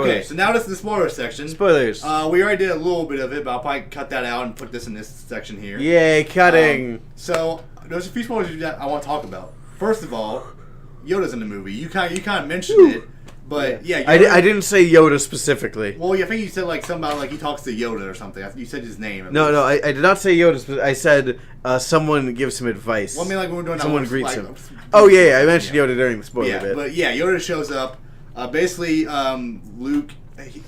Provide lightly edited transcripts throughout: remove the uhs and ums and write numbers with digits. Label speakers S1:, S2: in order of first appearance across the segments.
S1: Okay, so now this is the spoiler section.
S2: Spoilers.
S1: We already did a little bit of it, but I'll probably cut that out and put this in this section here.
S2: Yay, cutting.
S1: So there's a few spoilers that I want to talk about. First of all, Yoda's in the movie. You kind of mentioned it, but yeah,
S2: I didn't say Yoda specifically.
S1: Well, I think you said like something about like he talks to Yoda or something. You said his name.
S2: No, I did not say Yoda. I said someone gives him advice.
S1: Well, I mean, like when we're doing
S2: someone greets him. Oh yeah, I mentioned Yoda during the spoiler bit.
S1: But yeah, Yoda shows up. Basically, Luke,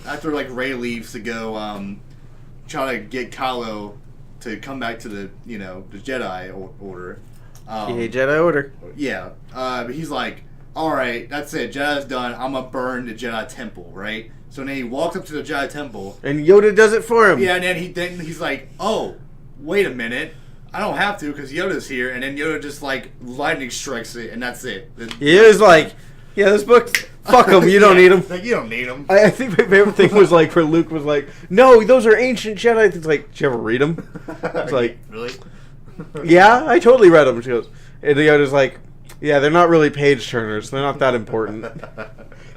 S1: after like Rey leaves to go try to get Kylo to come back to the the Jedi Order.
S2: Jedi Order.
S1: Yeah, but he's like, all right, that's it. Jedi's done. I'm gonna burn the Jedi Temple, right? So then he walks up to the Jedi Temple,
S2: and Yoda does it for him.
S1: Yeah, and then he's like, oh, wait a minute. I don't have to because Yoda's here, and then Yoda just like lightning strikes it, and that's it.
S2: Yoda's like, yeah, this book, fuck them, you don't need them.
S1: Like, you don't need them.
S2: I think my favorite thing was like where Luke was like, no, those are ancient Jedi. It's like, did you ever read them? It's like,
S1: really?
S2: Yeah, I totally read them. She goes, and Yoda's like, yeah, they're not really page turners. They're not that important.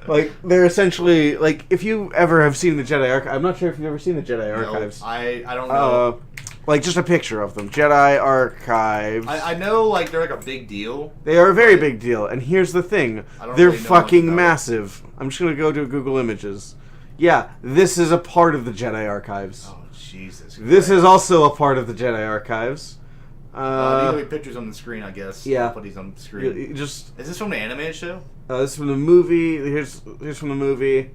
S2: Like, they're essentially, like, if you ever have seen the Jedi Archives, I'm not sure if you've ever seen the Jedi Archives.
S1: No, I don't know.
S2: Like, just a picture of them. Jedi Archives.
S1: I know, like, they're like a big deal.
S2: They are a very big deal. And here's the thing. They're really fucking massive. I'm just going to go to Google Images. Yeah, this is a part of the Jedi Archives.
S1: Oh, Jesus Christ.
S2: This is also a part of the Jedi Archives.
S1: These will be pictures on the screen, I guess.
S2: Yeah.
S1: I'll put these on the screen. Is this from the animated show?
S2: This is from the movie. Here's from the movie.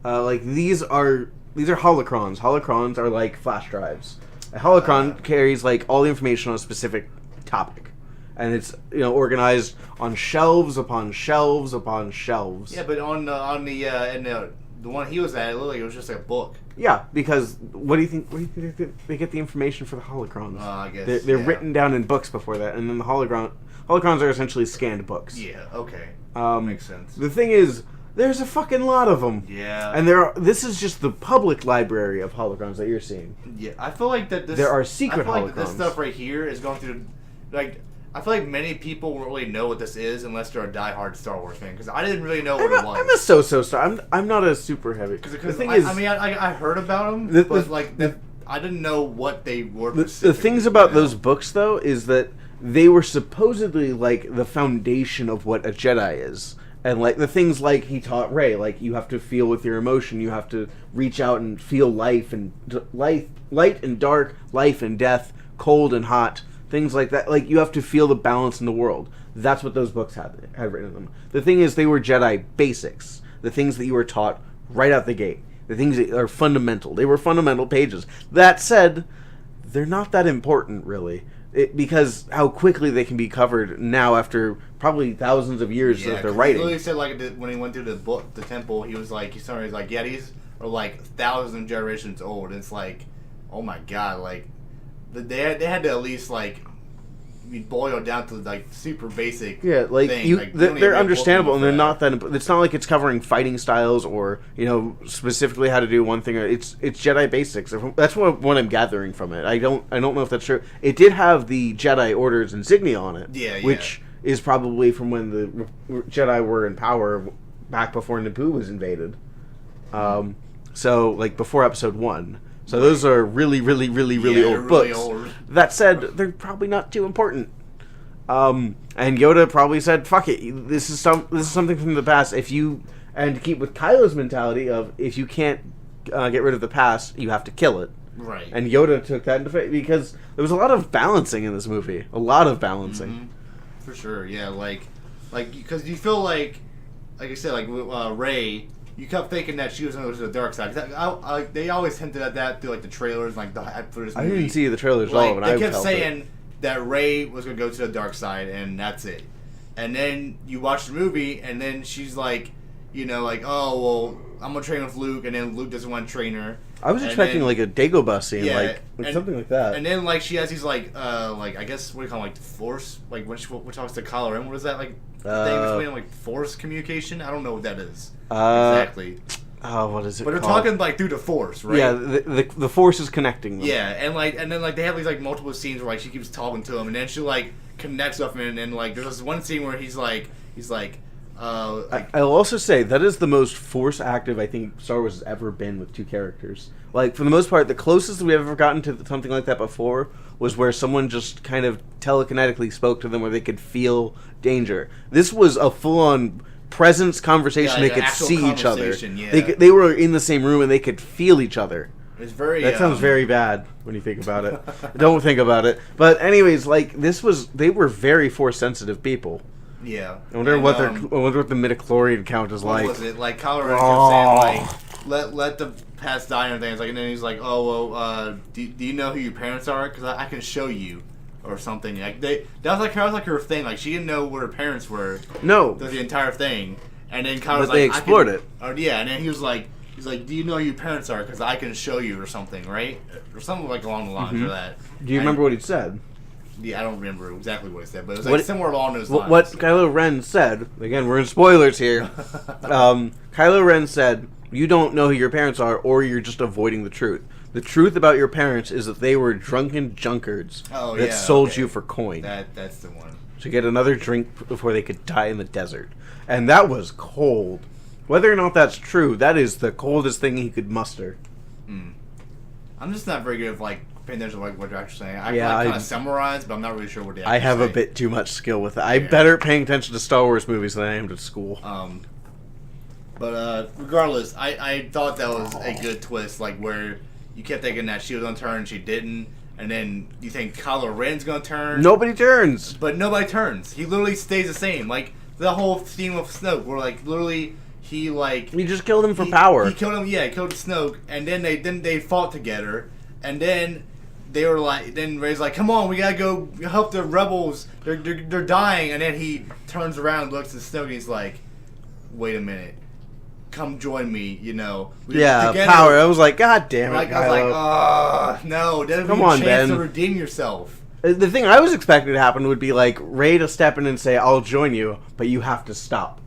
S2: Like, these are holocrons. Holocrons are like flash drives. A holocron carries like all the information on a specific topic, and it's organized on shelves upon shelves upon shelves.
S1: Yeah, but on the one he was at, it looked like it was just like a book.
S2: Yeah, because what do you think they get the information for the holocrons?
S1: I guess
S2: they're written down in books before that, and then the holocrons are essentially scanned books.
S1: Yeah. Okay. Makes sense.
S2: The thing is, there's a fucking lot of them.
S1: Yeah.
S2: And this is just the public library of holograms that you're seeing.
S1: Yeah, I feel like that
S2: there are secret holograms.
S1: Like this stuff right here is going through, like, I feel like many people won't really know what this is unless they're a diehard Star Wars fan, because I didn't really know what it was.
S2: I'm a so-so star. I'm not a super heavy.
S1: Because the thing is, I mean, I heard about them, but I didn't know what they were.
S2: The things about those books, though, is that they were supposedly like the foundation of what a Jedi is. And like the things like he taught Rey, like you have to feel with your emotion, you have to reach out and feel life and light and dark, life and death, cold and hot, things like that. Like you have to feel the balance in the world. That's what those books had written in them. The thing is, they were Jedi basics, the things that you were taught right out the gate, the things that are fundamental. They were fundamental pages. That said, they're not that important really. Because how quickly they can be covered now after probably thousands of years of their writing.
S1: He literally said like when he went through the temple, he was like, he's like, yeah, these are like thousands of generations old. And it's like, oh my god, like they had to at least like boil it down to like super basic.
S2: Yeah, like
S1: thing.
S2: They're understandable, and they're not that. It's not like it's covering fighting styles or specifically how to do one thing. It's Jedi basics. That's what I'm gathering from it. I don't know if that's true. It did have the Jedi Order's insignia on it, which is probably from when the Jedi were in power back before Naboo was invaded. So like before Episode 1. So those are really, really, really, really old books.
S1: Old.
S2: That said, they're probably not too important. And Yoda probably said, "Fuck it, this is something from the past. And to keep with Kylo's mentality of if you can't get rid of the past, you have to kill it."
S1: Right.
S2: And Yoda took that into faith because there was a lot of balancing in this movie. A lot of balancing.
S1: Mm-hmm. For sure, yeah. Like because you feel like I said, like Rey. You kept thinking that she was going to go to the dark side. They always hinted at that through like the trailers, like for this movie.
S2: I didn't see the trailers at all, but
S1: they kept saying that Rey was going to go to the dark side, and that's it. And then you watch the movie, and then she's like, oh well, I'm gonna train with Luke, and then Luke doesn't want to train her.
S2: I was expecting like a Dagobah scene, like something like that.
S1: And then like she has these like I guess what do you call them, like the Force, like when she talks to Kylo Ren, what is that like? The thing between like Force communication? I don't know what that is exactly.
S2: Oh, what is it?
S1: But they're
S2: called?
S1: talking like through the Force, right?
S2: Yeah, the Force is connecting them.
S1: Yeah, and then like they have these like multiple scenes where like she keeps talking to him, and then she like connects with him, and like there's this one scene where he's like,
S2: I'll also say that is the most force active I think Star Wars has ever been with two characters. Like, for the most part, the closest we've ever gotten to something like that before was where someone just kind of telekinetically spoke to them where they could feel danger. This was a full-on presence conversation. They could see each other. Yeah. They were in the same room and they could feel each other.
S1: It's very.
S2: That sounds very bad when you think about it. Don't think about it. But anyways, like, they were very force-sensitive people.
S1: Yeah.
S2: I wonder what the midichlorian count is like.
S1: What was it? Like, Kylo Ren kept saying, like, let the past die and everything. It's like, and then he's like, oh, well, do you know who your parents are? Because I can show you. Or something. Like, that was like her thing. Like, she didn't know where her parents were.
S2: No.
S1: The entire thing. And then Kylo was
S2: like, they explored it.
S1: Yeah, and then he was like, do you know who your parents are? Because I can show you, or something, right? Or something like along the lines of that.
S2: Do you remember what he said?
S1: Yeah, I don't remember exactly what he said, but it was like somewhere along those lines.
S2: What Kylo Ren said, again, we're in spoilers here. Kylo Ren said, you don't know who your parents are, or you're just avoiding the truth. The truth about your parents is that they were drunken junkards that sold you for coin.
S1: That's the one.
S2: To get another drink before they could die in the desert. And that was cold. Whether or not that's true, that is the coldest thing he could muster.
S1: I'm just not very good at, like, paying attention to like, what you're actually saying. I kind of summarize, but I'm not really sure what they actually
S2: I have a bit too much skill with it. I'm better at paying attention to Star Wars movies than I am to school.
S1: But regardless, I thought that was a good twist, like, where you kept thinking that she was going to turn and she didn't, and then you think Kylo Ren's going to turn.
S2: Nobody turns.
S1: But nobody turns. He literally stays the same. Like, the whole theme of Snoke, where, like, literally, he
S2: just killed him for power.
S1: He killed him, he killed Snoke, and then they fought together, and then they were like, then Rey's like, come on, we gotta go help the rebels, they're dying, and then he turns around, looks at Snoke, and he's like, wait a minute. Come join me, together.
S2: Power. I was like, God damn it,
S1: I was like, no, there's a chance to redeem yourself.
S2: The thing I was expecting to happen would be like Rey to step in and say, I'll join you, but you have to stop.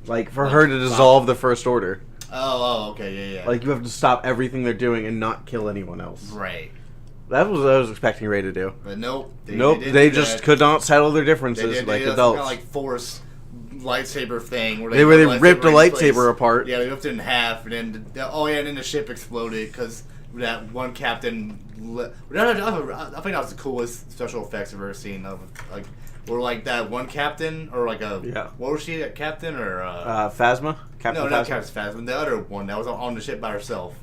S2: Like, for her to dissolve the First Order.
S1: Oh, okay, yeah.
S2: Like, you have to stop everything they're doing and not kill anyone else.
S1: Right.
S2: That was what I was expecting Rey to do.
S1: But nope.
S2: They just could not settle their differences like adults.
S1: Kind of like Force lightsaber thing where
S2: they ripped a lightsaber apart.
S1: Yeah, they ripped it in half, and then and then the ship exploded because that one captain. I think that was the coolest special effects I've ever seen. Of like, or like that one captain, or like what was she, a captain or
S2: Phasma?
S1: Captain no, not Captain Phasma. The other one that was on the ship by herself.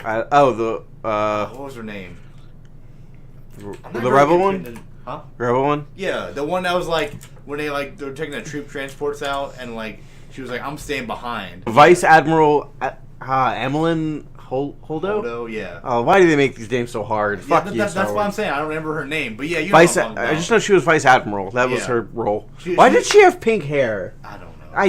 S2: What
S1: was her name?
S2: The rebel one.
S1: Huh?
S2: Rebel one?
S1: Yeah, the one that was like when they were taking the troop transports out, and like she was like, "I'm staying behind."
S2: Vice Admiral Emmeline Holdo?
S1: Yeah.
S2: Oh, why do they make these names so hard? Fuck you,
S1: that's what I'm saying. I don't remember her name, but yeah, you
S2: Vice. I just know she was Vice Admiral. That was her role. Why did she have pink hair?
S1: I don't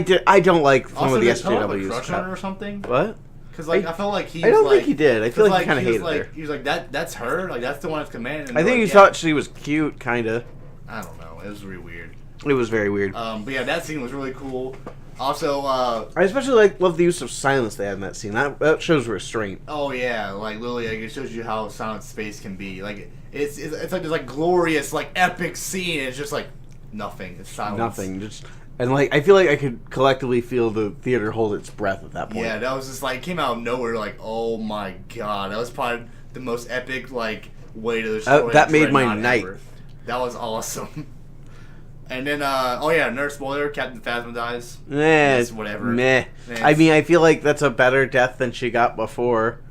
S1: know.
S2: I don't like some
S1: also,
S2: of the
S1: SJWs. Crush on her or something?
S2: What?
S1: Because I felt like he.
S2: I don't think he did. I feel like he kind of hated her.
S1: He was like, that's her. Like that's the one that's commanding.
S2: I think he thought she was cute, kind of.
S1: I don't know. It was really weird.
S2: It was very weird.
S1: But yeah, that scene was really cool. Also,
S2: I especially love the use of silence they had in that scene. That shows restraint.
S1: Oh yeah, like literally, it shows you how silent space can be. Like it's like this glorious, epic scene. And it's just like nothing. It's silence.
S2: Nothing. And I feel like I could collectively feel the theater hold its breath at that point.
S1: Yeah, that was just came out of nowhere. Like, oh my god, that was probably the most epic way to the story.
S2: That made my night.
S1: Ever. That was awesome. And then, nerd spoiler, Captain Phasma dies. Whatever.
S2: Meh. I mean, I feel like that's a better death than she got before.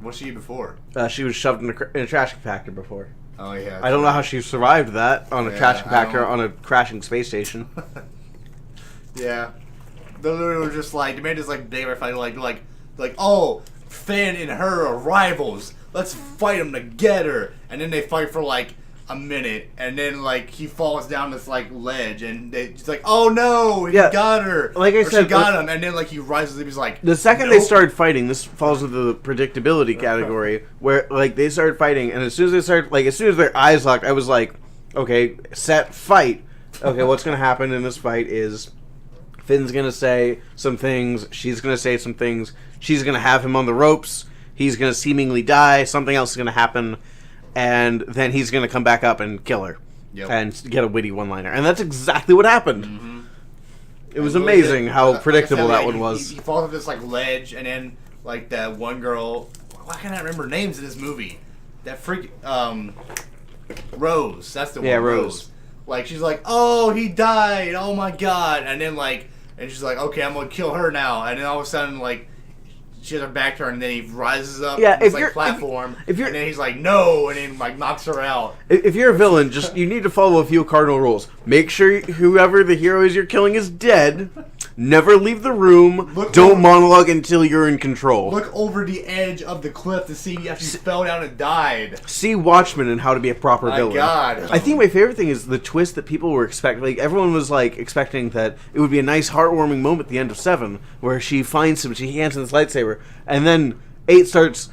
S1: What's she before?
S2: She was shoved in a trash compactor before.
S1: Oh, yeah.
S2: I don't know how she survived that on a trash compactor on a crashing space station.
S1: Yeah. They literally were just they made this big fight, oh, Finn and her are rivals. Let's fight them together. And then they fight for a minute, and then he falls down this ledge, and it's oh no, he got her.
S2: Like I said,
S1: she got him, and then he rises up. He's like,
S2: the second they started fighting, this falls into the predictability category, where they started fighting, and as soon as their eyes locked, I was like, okay, set, fight. Okay, what's gonna happen in this fight is Finn's gonna say some things, she's gonna say some things, she's gonna have him on the ropes, he's gonna seemingly die, something else is gonna happen. And then he's going to come back up and kill her. and get a witty one-liner. And that's exactly what happened.
S1: Mm-hmm.
S2: It was amazing how predictable that one was.
S1: He falls off this like ledge, and then like that one girl. Why can't I remember names in this movie? That freak Rose. That's the one.
S2: Yeah, Rose.
S1: Like she's like, oh, he died. Oh my god. And then like, and she's like, okay, I'm gonna kill her now. And then all of a sudden like, she has her back turned, and then he rises up this like platform, and then he's like, no, and then like knocks her out.
S2: If you're a villain, just you need to follow a few cardinal rules. Make sure whoever the hero is you're killing is dead. Never leave the room. Don't monologue until you're in control.
S1: Look over the edge of the cliff to see if she fell down and died.
S2: See Watchmen and how to be a proper villain.
S1: My God.
S2: I think my favorite thing is the twist that people were expecting. Like, everyone was, like, expecting that it would be a nice, heartwarming moment at the end of 7, where she finds him, she hands him this lightsaber, and then 8 starts...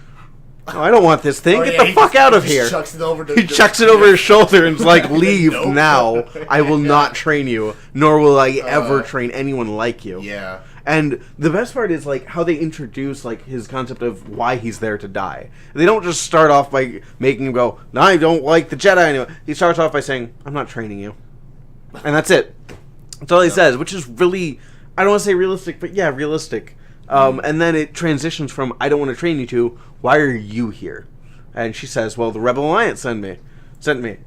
S2: Oh, I don't want this thing. Get the fuck out of here.
S1: Chucks it over
S2: he chucks it over his shoulder and is like, leave now. I will not train you, nor will I ever train anyone like you.
S1: Yeah.
S2: And the best part is like how they introduce like his concept of why he's there to die. They don't just start off by making him go, no, I don't like the Jedi anymore. He starts off by saying, I'm not training you. And that's it. That's all he says, which is really, I don't want to say realistic, but yeah, realistic. And then it transitions from I don't want to train you to why are you here? And she says, well, the Rebel Alliance sent me.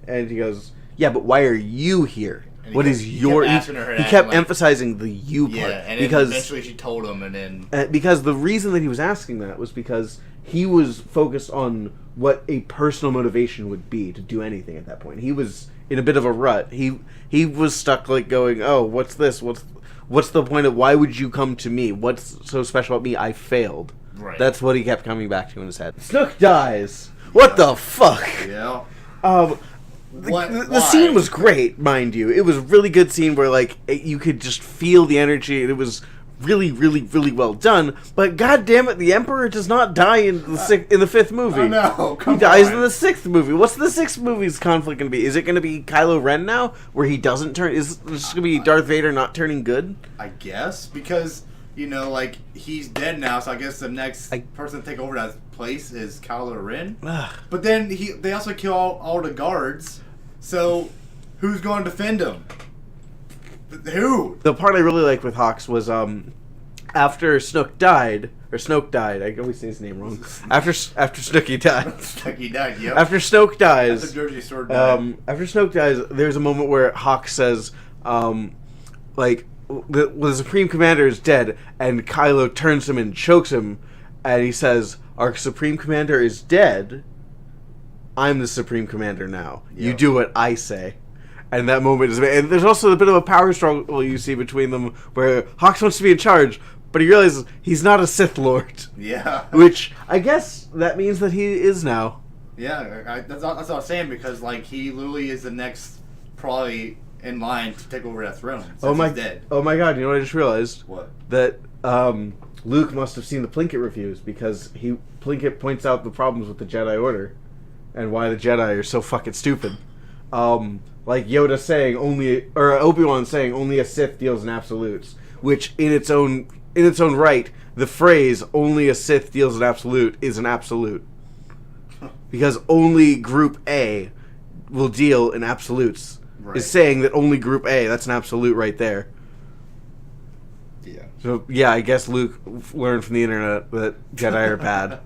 S2: And he goes, yeah, but why are you here? What is your... He kept emphasizing the you part.
S1: Yeah, and
S2: because
S1: eventually she told him, and then...
S2: because the reason that he was asking that was because he was focused on what a personal motivation would be to do anything at that point. He was in a bit of a rut. He was stuck like going, oh, what's this? What's the point of why would you come to me? What's so special about me? I failed.
S1: Right.
S2: That's what he kept coming back to in his head. Snook dies. What the fuck?
S1: Yeah.
S2: The scene was great, mind you. It was a really good scene where like you could just feel the energy. It was really, really, really well done. But god damn it, the Emperor does not die in the fifth movie.
S1: Oh no,
S2: he dies in the sixth movie. What's the sixth movie's conflict going to be? Is it going to be Kylo Ren now, where he doesn't turn? Is this going to be Darth Vader not turning good?
S1: I guess because like he's dead now, so I guess the next person to take over that place is Kylo Ren. But then they also kill all the guards. So who's going to defend him? Who?
S2: The part I really liked with Hawks was after Snoke died. I always say his name wrong. After Snooki died.
S1: Snooki died, yep.
S2: After Snoke dies.
S1: After Jersey Sword died.
S2: After Snoke dies, there's a moment where Hawks says, the Supreme Commander is dead, and Kylo turns to him and chokes him, and he says, our Supreme Commander is dead. I'm the Supreme Commander now. Yep. You do what I say. And that moment is... And there's also a bit of a power struggle you see between them, where Hawks wants to be in charge, but he realizes he's not a Sith Lord.
S1: Yeah.
S2: Which, I guess, that means that he is now.
S1: Yeah, that's what I was saying, because, he literally is the next, probably, in line to take over that throne, since he's dead.
S2: Oh my god, you know what I just realized?
S1: What?
S2: That, Luke must have seen the Plinkett reviews, because Plinkett points out the problems with the Jedi Order, and why the Jedi are so fucking stupid. Like Yoda saying Obi-Wan saying only a Sith deals in absolutes, which in its own right, the phrase only a Sith deals in absolute is an absolute. Because only Group A will deal in absolutes. Right. Is saying that only Group A, that's an absolute right there.
S1: Yeah. So
S2: yeah, I guess Luke learned from the internet that Jedi are bad.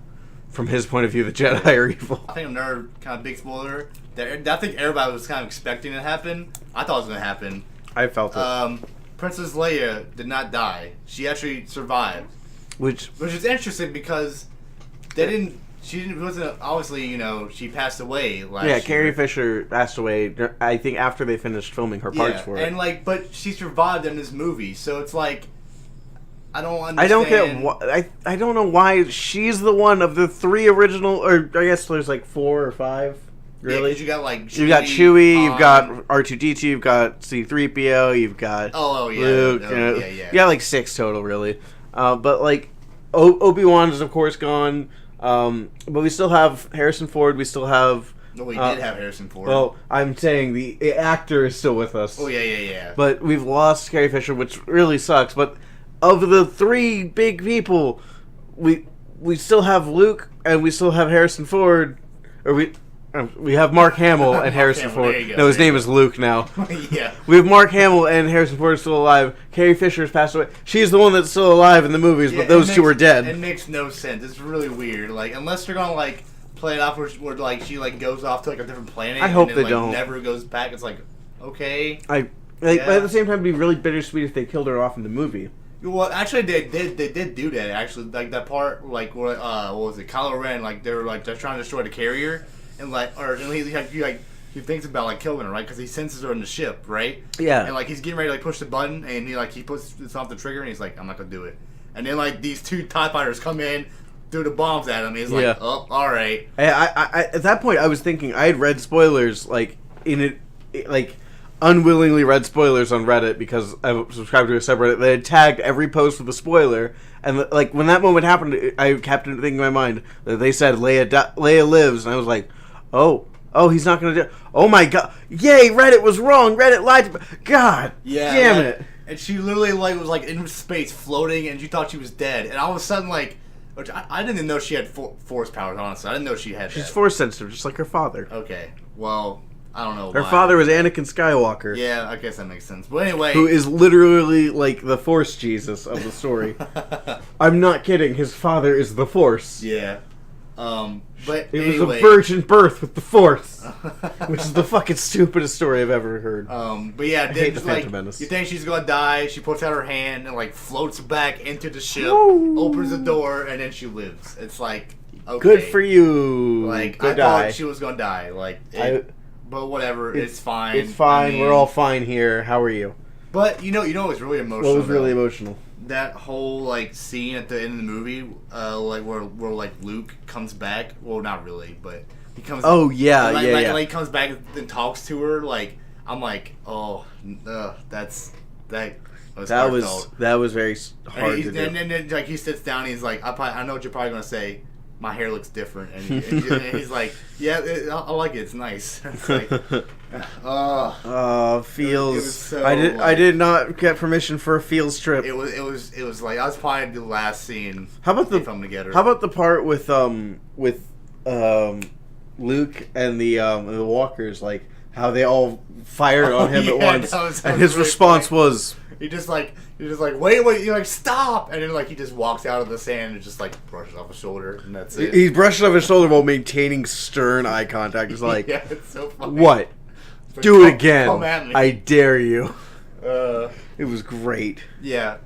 S2: From his point of view, the Jedi are evil.
S1: I think another kind of big spoiler that I think everybody was kind of expecting to happen. I thought it was going to happen.
S2: I felt it.
S1: Princess Leia did not die. She actually survived. Which is interesting because she wasn't, obviously, she passed away last year.
S2: Yeah, Carrie Fisher passed away, I think, after they finished filming her parts for it.
S1: And, but she survived in this movie, so it's like, I don't understand.
S2: I don't get I don't know why she's the one of the 3 original, or I guess there's 4 or 5. Really?
S1: Yeah, you got
S2: you've got Chewie, you've got R2D2, you've got C3PO, you've got Luke.
S1: Yeah.
S2: You got 6 total, really. But Obi-Wan is of course gone. But we still have Harrison Ford. We still have.
S1: No, we did have Harrison Ford.
S2: Well, I'm saying the actor is still with us.
S1: Oh yeah.
S2: But we've lost Carrie Fisher, which really sucks. But of the 3 big people, we still have Luke and we still have Harrison Ford. Or We have Mark Hamill and
S1: Mark
S2: Harrison
S1: Hamill, there
S2: Ford.
S1: you go,
S2: No, his
S1: there you
S2: name is Luke now.
S1: Yeah.
S2: We have Mark Hamill and Harrison Ford still alive. Carrie Fisher has passed away. She's the one that's still alive in the movies, but those two are dead.
S1: It makes no sense. It's really weird. Like, unless they're gonna like play it off where like she like goes off to like a different planet.
S2: I hope
S1: and
S2: they
S1: then,
S2: don't.
S1: Never goes back. It's like, okay.
S2: But at the same time, it'd be really bittersweet if they killed her off in the movie.
S1: Well, actually, they did do that. Actually, like that part, like what was it? Kylo Ren, like they were like just trying to destroy the carrier, and he thinks about like killing her, right? Because he senses her in the ship, right?
S2: Yeah.
S1: And like he's getting ready to like push the button, and he puts it's off the trigger, and he's like, I'm not gonna do it. And then like these two TIE fighters come in, threw the bombs at him. And he's like, oh, all right.
S2: I at that point I was thinking I had read spoilers like unwillingly read spoilers on Reddit because I subscribed to a subreddit. They had tagged every post with a spoiler, and like when that moment happened, I kept thinking in my mind that they said Leia lives, and I was like, oh, he's not gonna do. Oh my god! Yay! Reddit was wrong. Reddit lied to me. God, damn it!
S1: And she literally like was like in space floating, and you thought she was dead, and all of a sudden like, which I didn't even know she had force powers. Honestly, I didn't know she had.
S2: She's force sensitive, just like her father.
S1: Okay, well. I don't know.
S2: Her father was Anakin Skywalker.
S1: Yeah, I guess that makes sense. But anyway,
S2: who is literally like the Force Jesus of the story. I'm not kidding. His father is the Force.
S1: Yeah. But
S2: it
S1: anyway.
S2: was a virgin birth with the Force, which is the fucking stupidest story I've ever heard.
S1: But yeah,
S2: I hate the Phantom Menace.
S1: You think she's gonna die? She puts out her hand and like floats back into the ship, opens the door, and then she lives. It's like, okay,
S2: good for you.
S1: Like
S2: I
S1: thought she was gonna die. Like. But whatever, it's fine.
S2: It's fine. I mean, we're all fine here. How are you?
S1: But you know what's really emotional?
S2: What was really emotional?
S1: That whole like scene at the end of the movie, like where like Luke comes back. Well, not really, but he comes.
S2: Oh yeah,
S1: like, he comes back and talks to her. Like I'm like, oh, that
S2: was very hard to do.
S1: And then like he sits down, and he's like, I know what you're probably gonna say. My hair looks different, and he's like, "Yeah, I like it. It's nice." It's like,
S2: feels.
S1: It was so,
S2: I did not get permission for a field trip.
S1: It was like I was probably the last scene.
S2: How about
S1: together?
S2: How about the part with Luke and the walkers, like how they all fired on him at once, and his response was.
S1: He just like wait, you're like stop, and then like he just walks out of the sand and just like brushes off his shoulder, and that's it.
S2: He brushes off his shoulder while maintaining stern eye contact. He's like,
S1: yeah, it's so funny.
S2: What?
S1: Like,
S2: do it again.
S1: Come at me.
S2: I dare you. It was great.
S1: Yeah,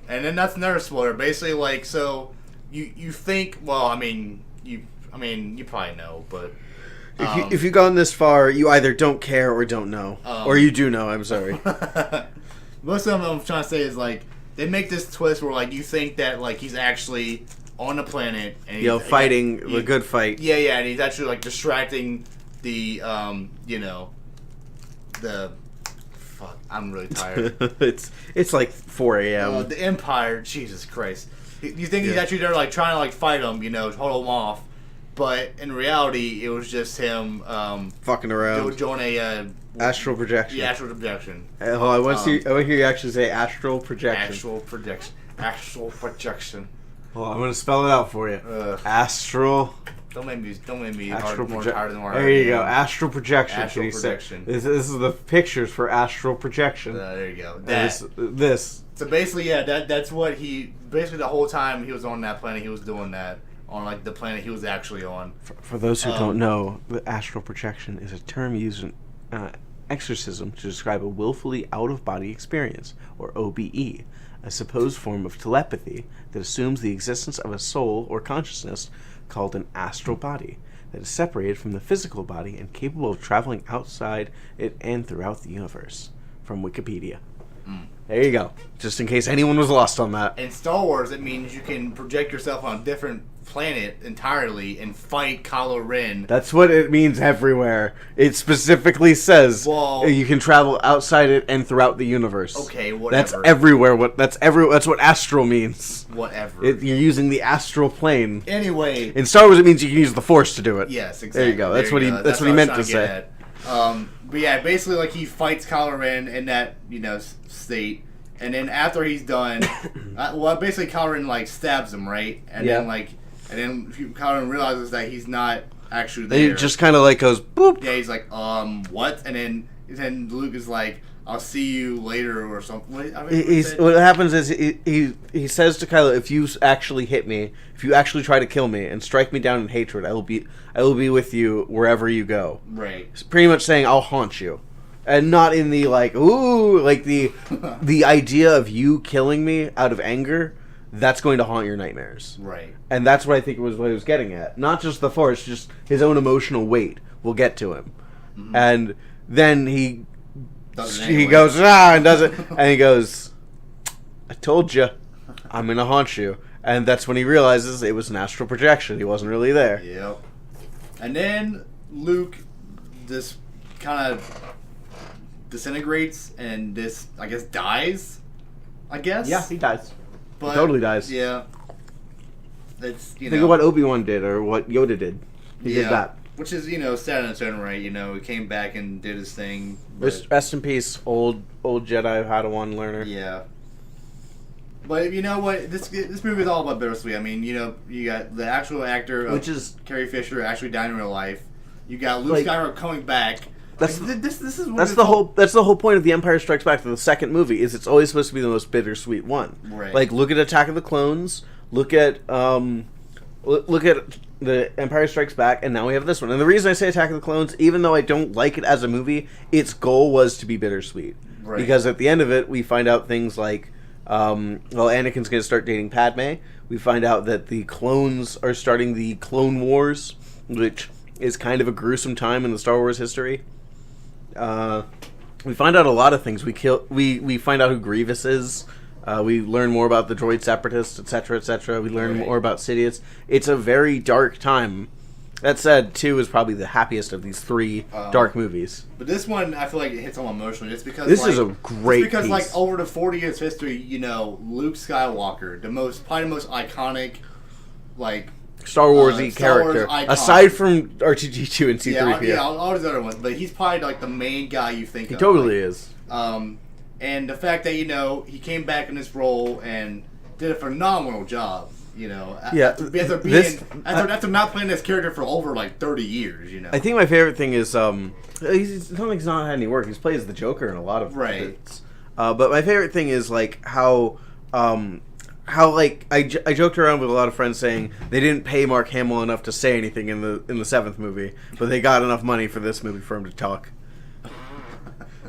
S1: and then that's another spoiler. Basically, like so, you think? Well, I mean, you probably know, but.
S2: If you've gone this far, you either don't care or don't know, or you do know. I'm sorry.
S1: Most of them I'm trying to say is like they make this twist where like you think that like he's actually on the planet and he's
S2: fighting the good fight.
S1: Yeah, and he's actually like distracting the the fuck. I'm really tired.
S2: it's like 4 a.m.
S1: The Empire, Jesus Christ. You think he's actually there like trying to like fight him, hold him off, but in reality it was just him
S2: fucking around
S1: doing a
S2: astral projection.
S1: Yeah, astral projection.
S2: I want to hear you actually say astral projection.
S1: Astral projection.
S2: Well, I'm gonna spell it out for you. Astral.
S1: Don't make me
S2: astral
S1: more tired than
S2: There you go. Astral projection.
S1: Astral projection.
S2: This is the pictures for astral projection.
S1: There you go.
S2: This.
S1: So basically, that's what basically the whole time he was on that planet, he was doing that on like the planet he was actually on.
S2: For those who don't know, the astral projection is a term used in exorcism to describe a willfully out-of-body experience, or OBE, a supposed form of telepathy that assumes the existence of a soul or consciousness called an astral body that is separated from the physical body and capable of traveling outside it and throughout the universe. From Wikipedia. There you go. Just in case anyone was lost on that.
S1: In Star Wars, it means you can project yourself on a different planet entirely and fight Kylo Ren.
S2: That's what it means everywhere. It specifically says you can travel outside it and throughout the universe.
S1: Okay, whatever.
S2: That's everywhere. That's what astral means.
S1: Whatever.
S2: You're using the astral plane.
S1: Anyway,
S2: in Star Wars, it means you can use the Force to do it.
S1: Yes, exactly.
S2: There you go. That's what he meant to say.
S1: But yeah, basically, like he fights Kylo Ren in that state, and then after he's done, basically Kylo Ren like stabs him, right? And then Kylo Ren realizes that he's not actually there.
S2: He just kind of like goes boop.
S1: Yeah, he's like, what? And then Luke is like, I'll see you later or something.
S2: What happens is he says to Kylo, if you actually hit me, if you actually try to kill me and strike me down in hatred, I will be with you wherever you go.
S1: Right.
S2: It's pretty much saying I'll haunt you, and not in the like ooh like the idea of you killing me out of anger. That's going to haunt your nightmares.
S1: Right.
S2: And that's what I think was what he was getting at. Not just the Force, just his own emotional weight will get to him. Mm-hmm. And then he goes, and does it. And he goes, I told you, I'm going to haunt you. And that's when he realizes it was an astral projection. He wasn't really there.
S1: Yep. And then Luke just kind of disintegrates and this, I guess, dies. I guess?
S2: Yeah, he dies.
S1: But,
S2: he totally dies.
S1: Yeah. It's,
S2: Think of what Obi-Wan did or what Yoda did. He did that.
S1: Which is, sad in its own right. He came back and did his thing.
S2: Rest in peace, old Jedi Padawan learner.
S1: Yeah. But you know what? This movie is all about bittersweet. I mean, you got the actual actor, which is Carrie Fisher, actually dying in real life. You got Luke Skywalker coming back. That's the
S2: whole point of The Empire Strikes Back. The second movie is it's always supposed to be the most bittersweet one.
S1: Right.
S2: Like look at Attack of the Clones. Look at The Empire Strikes Back, and now we have this one. And the reason I say Attack of the Clones, even though I don't like it as a movie, its goal was to be bittersweet. Right. Because at the end of it, we find out things like, Anakin's going to start dating Padme. We find out that the clones are starting the Clone Wars, which is kind of a gruesome time in the Star Wars history. We find out a lot of things. We find out who Grievous is. We learn more about the droid separatists, etc., etc. We learn more about Sidious. It's a very dark time. That said, 2 is probably the happiest of these 3 dark movies.
S1: But this one, I feel like it hits home emotionally. Just because
S2: this is a great
S1: because
S2: piece.
S1: Over the 40 years history, Luke Skywalker, probably the most iconic,
S2: Star Warsy character, aside from R2-D2 and C-3PO.
S1: Yeah, all these other ones. But he's probably the main guy you think of.
S2: He totally is.
S1: And the fact that he came back in this role and did a phenomenal job. After not playing this character for over 30 years. I
S2: think my favorite thing is he's not had any work. He's plays the Joker in a lot of bits. But my favorite thing is how I joked around with a lot of friends saying they didn't pay Mark Hamill enough to say anything in the 7th movie, but they got enough money for this movie for him to talk.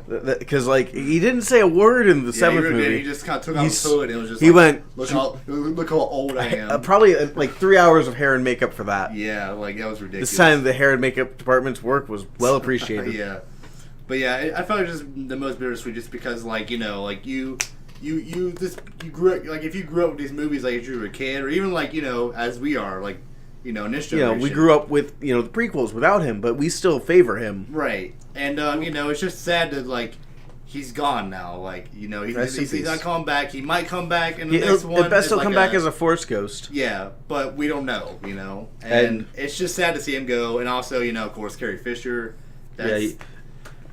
S2: Because he didn't say a word in the 7th movie.
S1: He just kind of took out his hood and was just look how old I am.
S2: Probably 3 hours of hair and makeup for that.
S1: Yeah, that was ridiculous.
S2: This time the hair and makeup department's work was well appreciated.
S1: Yeah, but yeah, I felt just the most bittersweet just because you grew up if you grew up with these movies as you were a kid or even as we are in this generation.
S2: We grew up with the prequels without him, but we still favor him.
S1: Right. And it's just sad that he's gone now. He's not coming back. He might come back in the next one.
S2: At best, he'll come back as a Force ghost.
S1: Yeah, but we don't know. And it's just sad to see him go. And also, of course, Carrie Fisher. That's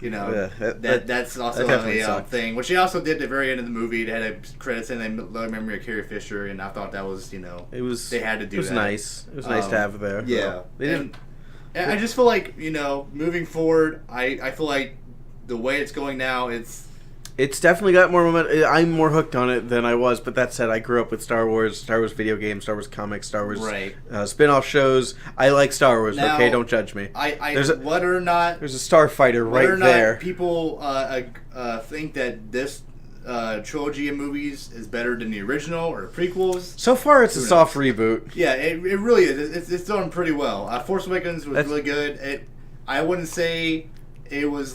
S1: that's also a thing. Which she also did at the very end of the movie. They had a credits in the memory of Carrie Fisher, and I thought that was they had to do that. It was
S2: nice. It was nice to have her there.
S1: Yeah, they didn't. I just feel moving forward, I feel like the way it's going now, it's
S2: definitely got more momentum. I'm more hooked on it than I was, but that said, I grew up with Star Wars video games, Star Wars comics, Star Wars spin-off shows. I like Star Wars, now, okay? Don't judge me.
S1: Whether or not...
S2: There's a starfighter right there.
S1: People think that this trilogy of movies is better than the original or prequels.
S2: So far, it's a soft reboot.
S1: Yeah, it really is. It's done pretty well. Force Awakens was really good. I wouldn't say it was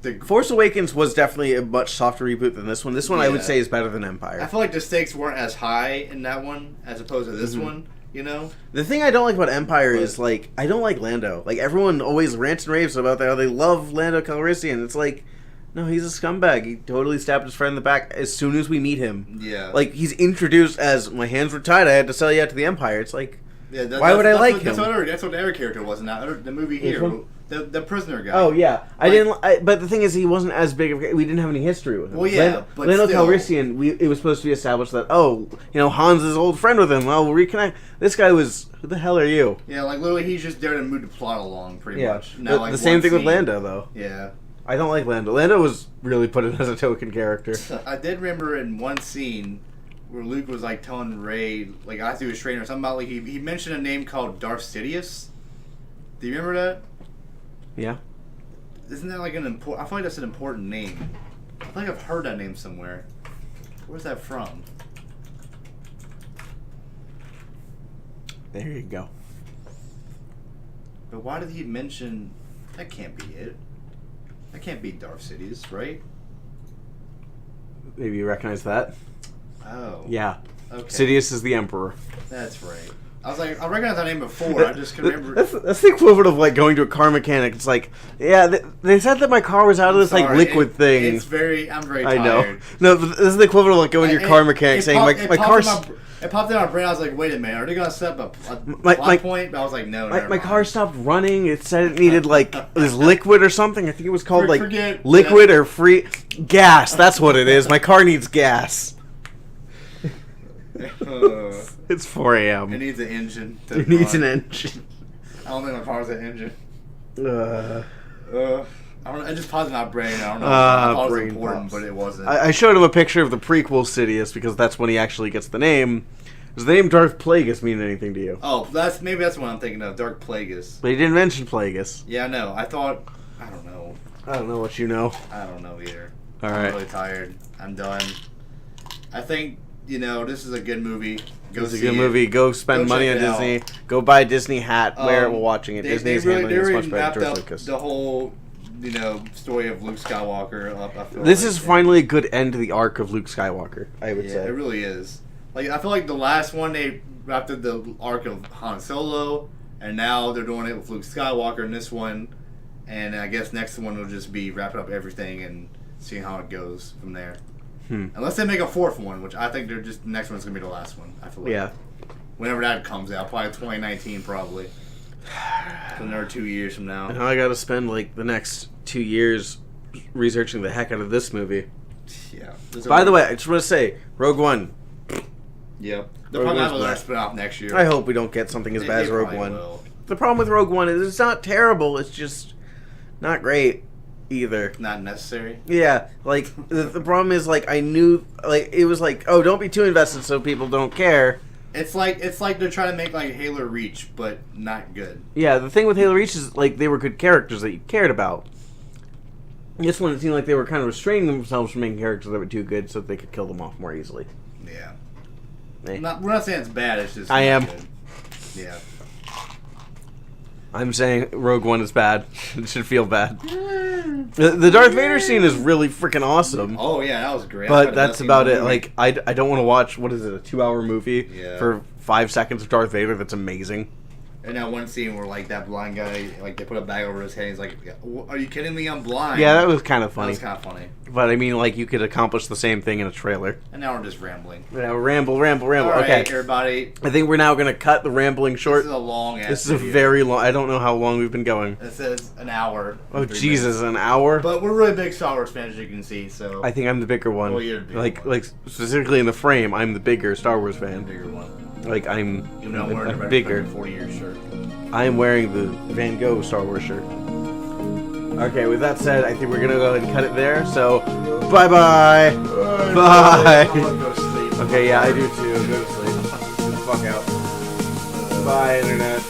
S1: the
S2: Force Awakens was definitely a much softer reboot than this one. This one, I would say, is better than Empire.
S1: I feel like the stakes weren't as high in that one as opposed to this one.
S2: The thing I don't like about Empire is I don't like Lando. Everyone always rants and raves about how they love Lando Calrissian. It's no, he's a scumbag. He totally stabbed his friend in the back as soon as we meet him.
S1: Yeah.
S2: He's introduced as, my hands were tied, I had to sell you out to the Empire. It's
S1: why
S2: would I like him?
S1: That's what the other character was in the movie here. The prisoner guy.
S2: Oh yeah, but the thing is, he wasn't as big of. We didn't have any history with him.
S1: Well, yeah, but
S2: Lando
S1: still.
S2: Calrissian. It was supposed to be established that Han's his old friend with him. Well, we'll reconnect. This guy was. Who the hell are you?
S1: Yeah, like literally, he's just there to move the plot along, pretty much.
S2: Now,
S1: like
S2: the same thing with
S1: scene.
S2: Lando, though.
S1: Yeah.
S2: I don't like Lando. Lando was really put in as a token character.
S1: I did remember in one scene where Luke was like telling Rey, like after he was training or something about like he mentioned a name called Darth Sidious. Do you remember that?
S2: Yeah.
S1: Isn't that like an important? I feel like that's an important name. I feel like I've heard that name somewhere. Where's that from?
S2: There you go.
S1: But why did he mention? That can't be it. That can't be Darth Sidious, right?
S2: Maybe you recognize that.
S1: Oh.
S2: Yeah.
S1: Okay.
S2: Sidious is the Emperor.
S1: That's right. I was like, I recognized that name before. I just couldn't remember.
S2: That's the equivalent of like going to a car mechanic. It's like, yeah, they said that my car was out of this like liquid thing.
S1: I'm very tired.
S2: I know. No, this is the equivalent of like going to your car mechanic saying my car's.
S1: It popped in my brain. I was like, wait a minute, are they gonna set up a plot point? But I was like, no,
S2: my car stopped running. It said it needed like this liquid or something. I think it was called liquid or free gas. That's what it is. My car needs gas. It's 4 a.m.
S1: It needs an engine.
S2: It needs an engine.
S1: I don't think my car's an engine.
S2: I
S1: don't know. It just popped in my brain. I don't know. I thought it was important,
S2: pops.
S1: but it wasn't.
S2: I showed him a picture of the prequel Sidious because that's when he actually gets the name. Does the name Darth Plagueis mean anything to you?
S1: Oh, maybe that's what I'm thinking of. Darth Plagueis.
S2: But he didn't mention Plagueis.
S1: Yeah, I know. I thought. I don't know.
S2: I don't know what you know.
S1: I don't know either.
S2: All right.
S1: I'm really tired. I'm done. I think this is a good movie.
S2: It's a good movie. Go spend money on Disney. Go buy a Disney hat. Wear it while watching it. Disney's handling it much better than George Lucas.
S1: The whole, story of Luke Skywalker up. I feel
S2: this is finally a good end to the arc of Luke Skywalker, I would say.
S1: It really is. Like I feel like the last one they wrapped up the arc of Han Solo, and now they're doing it with Luke Skywalker in this one, and I guess next one will just be wrapping up everything and seeing how it goes from there. Unless they make a fourth one, which I think the next one's gonna be the last one. I feel like.
S2: Yeah.
S1: Whenever that comes out, probably 2019, probably. Another 2 years from now.
S2: And I got to spend like the next 2 years researching the heck out of this movie.
S1: Yeah.
S2: By the way, I just want to say, Rogue One.
S1: Yep. They'll probably have another spin-off next year.
S2: I hope we don't get something as bad as Rogue One.
S1: Will.
S2: The problem with Rogue One is it's not terrible. It's just not great either.
S1: Not necessary.
S2: Yeah, like the problem is like I knew like it was like, oh, don't be too invested so people don't care.
S1: It's like they're trying to make like Halo Reach, but not good.
S2: Yeah, the thing with Halo Reach is like they were good characters that you cared about. This one, it seemed like they were kind of restraining themselves from making characters that were too good so that they could kill them off more easily.
S1: Yeah.
S2: Eh.
S1: We're not saying it's bad. It's just
S2: I am.
S1: Good. Yeah.
S2: I'm saying Rogue One is bad. It should feel bad. The Darth Vader scene is really freaking awesome.
S1: Oh yeah, that was great.
S2: But that's about it. Like I don't want to watch, what is it, a 2-hour movie for 5 seconds of Darth Vader that's amazing.
S1: And that one scene where like that blind guy, like they put a bag over his head. He's like, "Are you kidding me? I'm blind."
S2: Yeah, that was kind of funny.
S1: That was kind of funny.
S2: But I mean, like you could accomplish the same thing in a trailer.
S1: And now we're just rambling.
S2: Yeah, ramble.
S1: All right,
S2: okay,
S1: everybody.
S2: I think we're now gonna cut the rambling short.
S1: This is a long.
S2: This is a very long. I don't know how long we've been going.
S1: It says an hour.
S2: Oh Jesus, an hour.
S1: But we're really big Star Wars fans, as you can see. So
S2: I think I'm the bigger one.
S1: Well, you're the bigger one.
S2: Like specifically in the frame, I'm the bigger Star Wars fan.
S1: The bigger one.
S2: Like I'm
S1: bigger. 40-year shirt.
S2: I am wearing the Van Gogh Star Wars shirt. Okay, with that said, I think we're gonna go ahead and cut it there. So, bye. Okay, yeah, I do too. Go to sleep. Get the fuck out. Bye, internet.